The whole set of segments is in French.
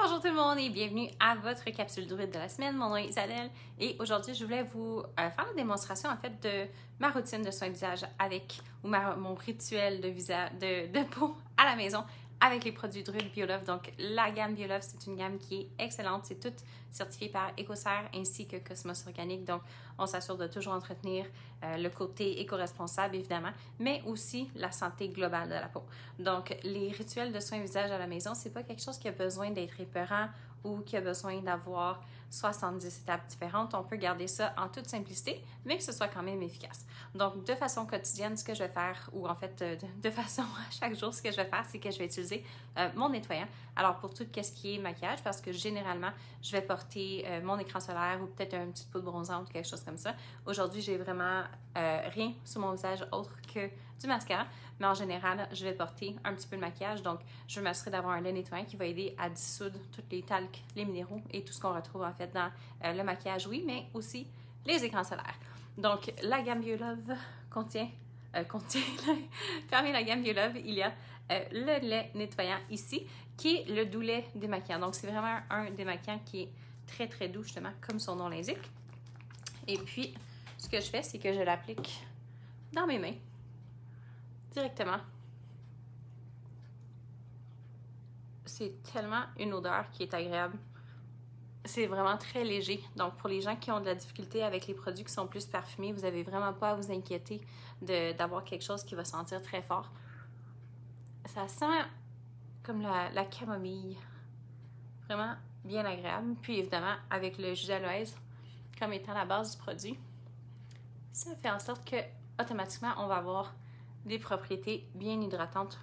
Bonjour tout le monde et bienvenue à votre capsule druide de la semaine. Mon nom est Isabelle et aujourd'hui je voulais vous faire la démonstration en fait de ma routine de soin de visage avec mon rituel de peau à la maison avec les produits druides BioLove. Donc la gamme BioLove, c'est une gamme qui est excellente, c'est toute certifiée par EcoCert ainsi que Cosmos Organique. Donc on s'assure de toujours entretenir le côté éco-responsable évidemment, mais aussi la santé globale de la peau. Donc les rituels de soin de visage à la maison, c'est pas quelque chose qui a besoin d'être épeurant ou qui a besoin d'avoir 70 étapes différentes. On peut garder ça en toute simplicité, mais que ce soit quand même efficace. Donc, de façon quotidienne, ce que je vais faire, ou en fait, de façon à chaque jour, ce que je vais faire, c'est que je vais utiliser mon nettoyant. Alors, pour tout ce qui est maquillage, parce que généralement, je vais porter mon écran solaire ou peut-être une petite poudre bronzante ou quelque chose comme ça. Aujourd'hui, j'ai vraiment rien sur mon visage autre que du mascara, mais en général, je vais porter un petit peu de maquillage. Donc, je vais m'assurer d'avoir un lait nettoyant qui va aider à dissoudre tous les talcs, les minéraux et tout ce qu'on retrouve en fait dans le maquillage, oui, mais aussi les écrans solaires. Donc, la gamme BioLove contient parmi la gamme BioLove, il y a le lait nettoyant ici, qui est le doux lait démaquillant. Donc, c'est vraiment un démaquillant qui est très, très doux, justement, comme son nom l'indique. Et puis, ce que je fais, c'est que je l'applique dans mes mains, directement. C'est tellement une odeur qui est agréable. C'est vraiment très léger. Donc, pour les gens qui ont de la difficulté avec les produits qui sont plus parfumés, vous n'avez vraiment pas à vous inquiéter d'avoir quelque chose qui va sentir très fort. Ça sent comme la camomille. Vraiment bien agréable. Puis, évidemment, avec le jus d'aloès comme étant la base du produit, ça fait en sorte que, automatiquement, on va avoir des propriétés bien hydratantes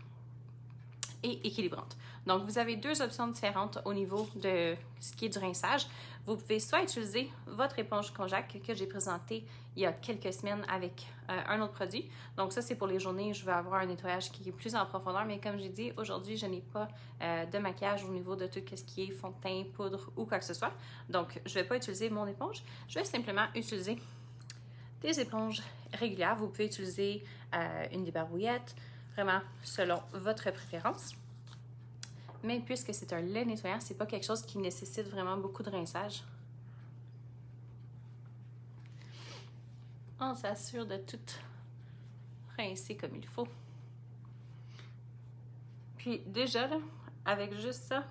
et équilibrantes. Donc, vous avez deux options différentes au niveau de ce qui est du rinçage. Vous pouvez soit utiliser votre éponge Conjac que j'ai présentée il y a quelques semaines avec un autre produit. Donc, ça, c'est pour les journées où je vais avoir un nettoyage qui est plus en profondeur. Mais comme j'ai dit, aujourd'hui, je n'ai pas de maquillage au niveau de tout ce qui est fond de teint, poudre ou quoi que ce soit. Donc, je ne vais pas utiliser mon éponge. Je vais simplement utiliser des éponges régulières. Vous pouvez utiliser une débarbouillette, vraiment selon votre préférence. Mais puisque c'est un lait nettoyant, c'est pas quelque chose qui nécessite vraiment beaucoup de rinçage. On s'assure de tout rincer comme il faut. Puis déjà, là, avec juste ça,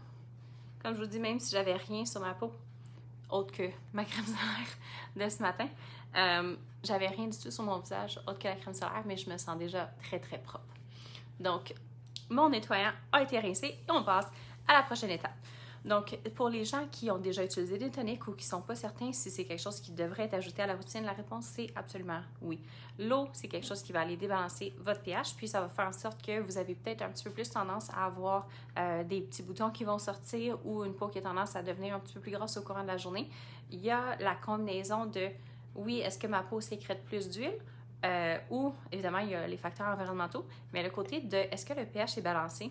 comme je vous dis, même si j'avais rien sur ma peau, autre que ma crème solaire de ce matin, j'avais rien du tout sur mon visage, autre que la crème solaire, mais je me sens déjà très, très propre. Donc, mon nettoyant a été rincé et on passe à la prochaine étape. Donc, pour les gens qui ont déjà utilisé des toniques ou qui ne sont pas certains si c'est quelque chose qui devrait être ajouté à la routine, la réponse c'est absolument oui. L'eau, c'est quelque chose qui va aller débalancer votre pH, puis ça va faire en sorte que vous avez peut-être un petit peu plus tendance à avoir des petits boutons qui vont sortir ou une peau qui a tendance à devenir un petit peu plus grosse au courant de la journée. Il y a la combinaison de oui, est-ce que ma peau sécrète plus d'huile? Ou, évidemment, il y a les facteurs environnementaux, mais le côté de est-ce que le pH est balancé,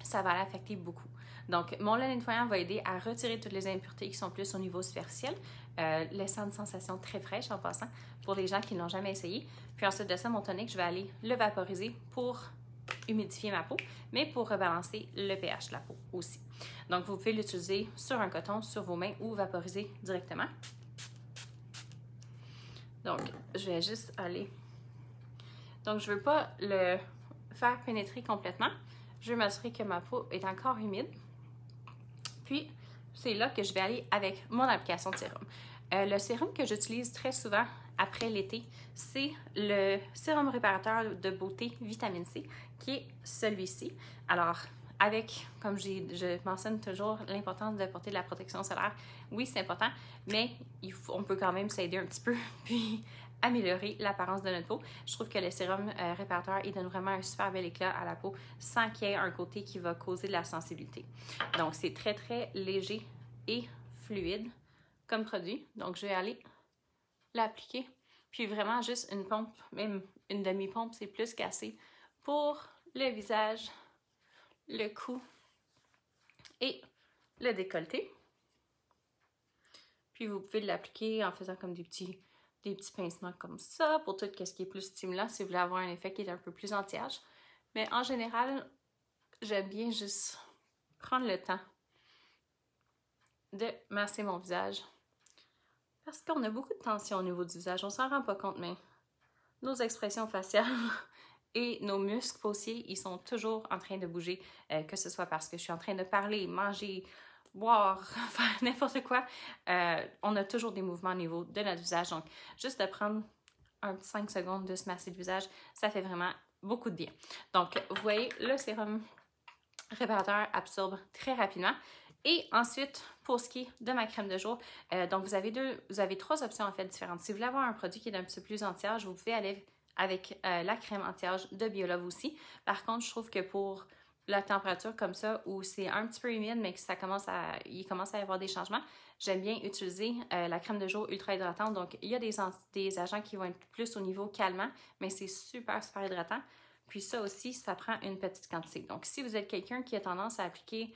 ça va l'affecter beaucoup. Donc, mon lait nettoyant va aider à retirer toutes les impuretés qui sont plus au niveau superficiel, laissant une sensation très fraîche en passant pour les gens qui ne l'ont jamais essayé. Puis ensuite de ça, mon tonique, je vais aller le vaporiser pour humidifier ma peau, mais pour rebalancer le pH de la peau aussi. Donc, vous pouvez l'utiliser sur un coton, sur vos mains ou vaporiser directement. Donc, je vais juste aller... Donc, je ne veux pas le faire pénétrer complètement. Je veux m'assurer que ma peau est encore humide. Puis, c'est là que je vais aller avec mon application de sérum. Le sérum que j'utilise très souvent après l'été, c'est le sérum réparateur de beauté vitamine C, qui est celui-ci. Alors, avec, comme je mentionne toujours, l'importance de porter de la protection solaire. Oui, c'est important, mais on peut quand même s'aider un petit peu, puis améliorer l'apparence de notre peau. Je trouve que le sérum réparateur, il donne vraiment un super bel éclat à la peau sans qu'il y ait un côté qui va causer de la sensibilité. Donc, c'est très, très léger et fluide comme produit. Donc, je vais aller l'appliquer. Puis vraiment, juste une pompe, même une demi-pompe, c'est plus qu'assez pour le visage, le cou et le décolleté. Puis vous pouvez l'appliquer en faisant comme des petits pincements comme ça pour tout ce qui est plus stimulant si vous voulez avoir un effet qui est un peu plus anti-âge. Mais en général, j'aime bien juste prendre le temps de masser mon visage. Parce qu'on a beaucoup de tension au niveau du visage, on s'en rend pas compte, mais nos expressions faciales et nos muscles fauciers, ils sont toujours en train de bouger, que ce soit parce que je suis en train de parler, manger, boire, faire n'importe quoi. On a toujours des mouvements au niveau de notre visage. Donc, juste de prendre un petit 5 secondes de se masser le visage, ça fait vraiment beaucoup de bien. Donc, vous voyez, le sérum réparateur absorbe très rapidement. Et ensuite, pour ce qui est de ma crème de jour, donc vous avez 3 options en fait différentes. Si vous voulez avoir un produit qui est un petit peu plus anti-âge, vous pouvez aller avec la crème anti-âge de Biolove aussi. Par contre, je trouve que pour la température comme ça, où c'est un petit peu humide, mais que il commence à y avoir des changements, j'aime bien utiliser la crème de jour ultra hydratante. Donc, il y a des agents qui vont être plus au niveau calmant, mais c'est super, super hydratant. Puis ça aussi, ça prend une petite quantité. Donc, si vous êtes quelqu'un qui a tendance à appliquer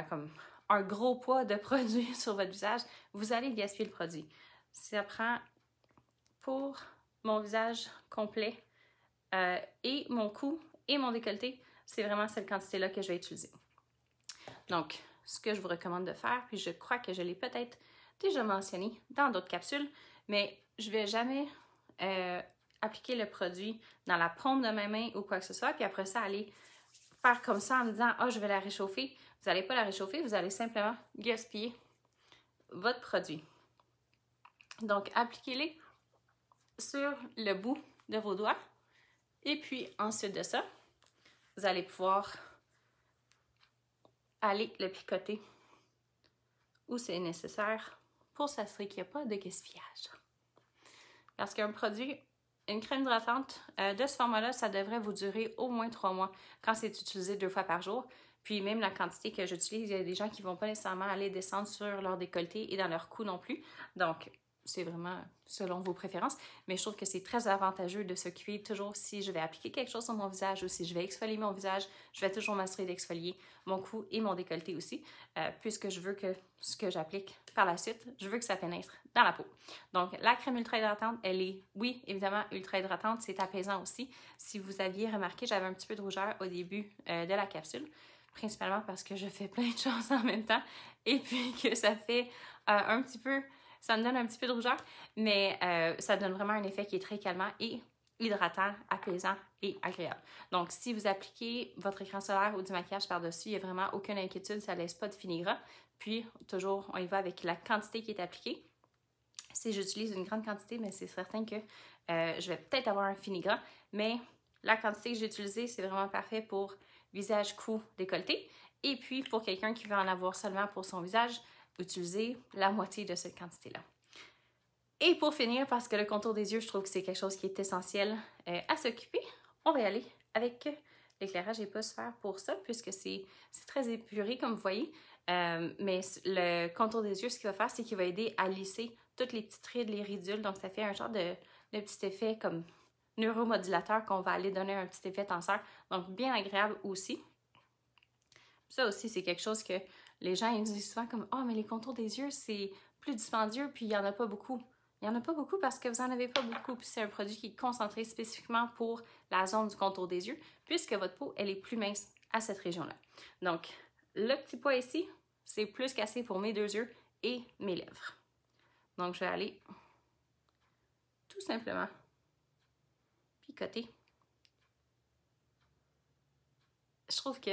comme un gros poids de produit sur votre visage, vous allez gaspiller le produit. Ça prend pour mon visage complet et mon cou et mon décolleté, c'est vraiment cette quantité-là que je vais utiliser. Donc, ce que je vous recommande de faire, puis je crois que je l'ai peut-être déjà mentionné dans d'autres capsules, mais je ne vais jamais appliquer le produit dans la paume de ma main ou quoi que ce soit, puis après ça, aller faire comme ça en me disant « Ah, je vais la réchauffer ». Vous n'allez pas la réchauffer, vous allez simplement gaspiller votre produit. Donc, appliquez-les sur le bout de vos doigts. Et puis, ensuite de ça, vous allez pouvoir aller le picoter où c'est nécessaire pour s'assurer qu'il n'y a pas de gaspillage. Parce qu'un produit, une crème hydratante de ce format-là, ça devrait vous durer au moins 3 mois quand c'est utilisé 2 fois par jour. Puis même la quantité que j'utilise, il y a des gens qui ne vont pas nécessairement aller descendre sur leur décolleté et dans leur cou non plus. Donc, c'est vraiment selon vos préférences. Mais je trouve que c'est très avantageux de s'occuper toujours si je vais appliquer quelque chose sur mon visage ou si je vais exfolier mon visage, je vais toujours m'assurer d'exfolier mon cou et mon décolleté aussi, puisque je veux que ce que j'applique par la suite, je veux que ça pénètre dans la peau. Donc, la crème ultra hydratante, elle est, oui, évidemment, ultra hydratante, c'est apaisant aussi. Si vous aviez remarqué, j'avais un petit peu de rougeur au début de la capsule, principalement parce que je fais plein de choses en même temps et puis que ça fait un petit peu, ça me donne un petit peu de rougeur, mais ça donne vraiment un effet qui est très calmant et hydratant, apaisant et agréable. Donc, si vous appliquez votre écran solaire ou du maquillage par-dessus, il n'y a vraiment aucune inquiétude, ça ne laisse pas de fini gras. Puis, toujours, on y va avec la quantité qui est appliquée. Si j'utilise une grande quantité, mais c'est certain que je vais peut-être avoir un fini gras, mais la quantité que j'ai utilisée, c'est vraiment parfait pour visage, cou, décolleté. Et puis, pour quelqu'un qui veut en avoir seulement pour son visage, utilisez la moitié de cette quantité-là. Et pour finir, parce que le contour des yeux, je trouve que c'est quelque chose qui est essentiel à s'occuper, on va y aller avec l'éclairage et pas se faire pour ça, puisque c'est très épuré, comme vous voyez. Mais le contour des yeux, ce qu'il va faire, c'est qu'il va aider à lisser toutes les petites rides, les ridules. Donc, ça fait un genre de petit effet comme neuromodulateur qu'on va aller donner un petit effet tenseur. Donc, bien agréable aussi. Ça aussi, c'est quelque chose que les gens ils disent souvent comme « Ah, mais les contours des yeux, c'est plus dispendieux, puis il n'y en a pas beaucoup. » Il n'y en a pas beaucoup parce que vous n'en avez pas beaucoup. Puis c'est un produit qui est concentré spécifiquement pour la zone du contour des yeux, puisque votre peau, elle est plus mince à cette région-là. Donc, le petit poids ici, c'est plus qu'assez pour mes 2 yeux et mes lèvres. Donc, je vais aller tout simplement picoter. Je trouve que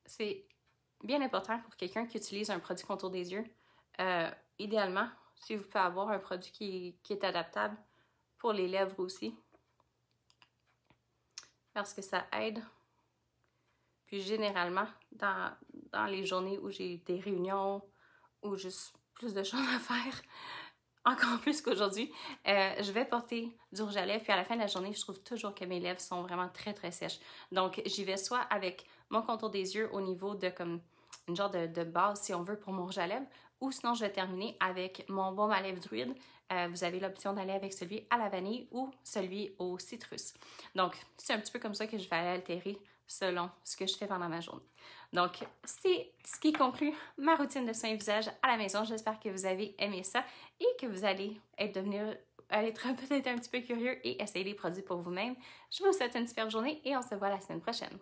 c'est bien important pour quelqu'un qui utilise un produit contour des yeux. Idéalement, si vous pouvez avoir un produit qui est adaptable pour les lèvres aussi. Parce que ça aide. Puis généralement, dans les journées où j'ai des réunions ou juste plus de choses à faire, encore plus qu'aujourd'hui, je vais porter du rouge à lèvres. Puis à la fin de la journée, je trouve toujours que mes lèvres sont vraiment très, très sèches. Donc, j'y vais soit avec mon contour des yeux au niveau de comme une genre de base, si on veut, pour mon rouge à lèvres, ou sinon, je vais terminer avec mon baume à lèvres druide. Vous avez l'option d'aller avec celui à la vanille ou celui au citrus. Donc, c'est un petit peu comme ça que je vais aller altérer selon ce que je fais pendant ma journée. Donc, c'est ce qui conclut ma routine de soin visage à la maison. J'espère que vous avez aimé ça et que vous allez être peut-être un petit peu curieux et essayer les produits pour vous-même. Je vous souhaite une superbe journée et on se voit la semaine prochaine.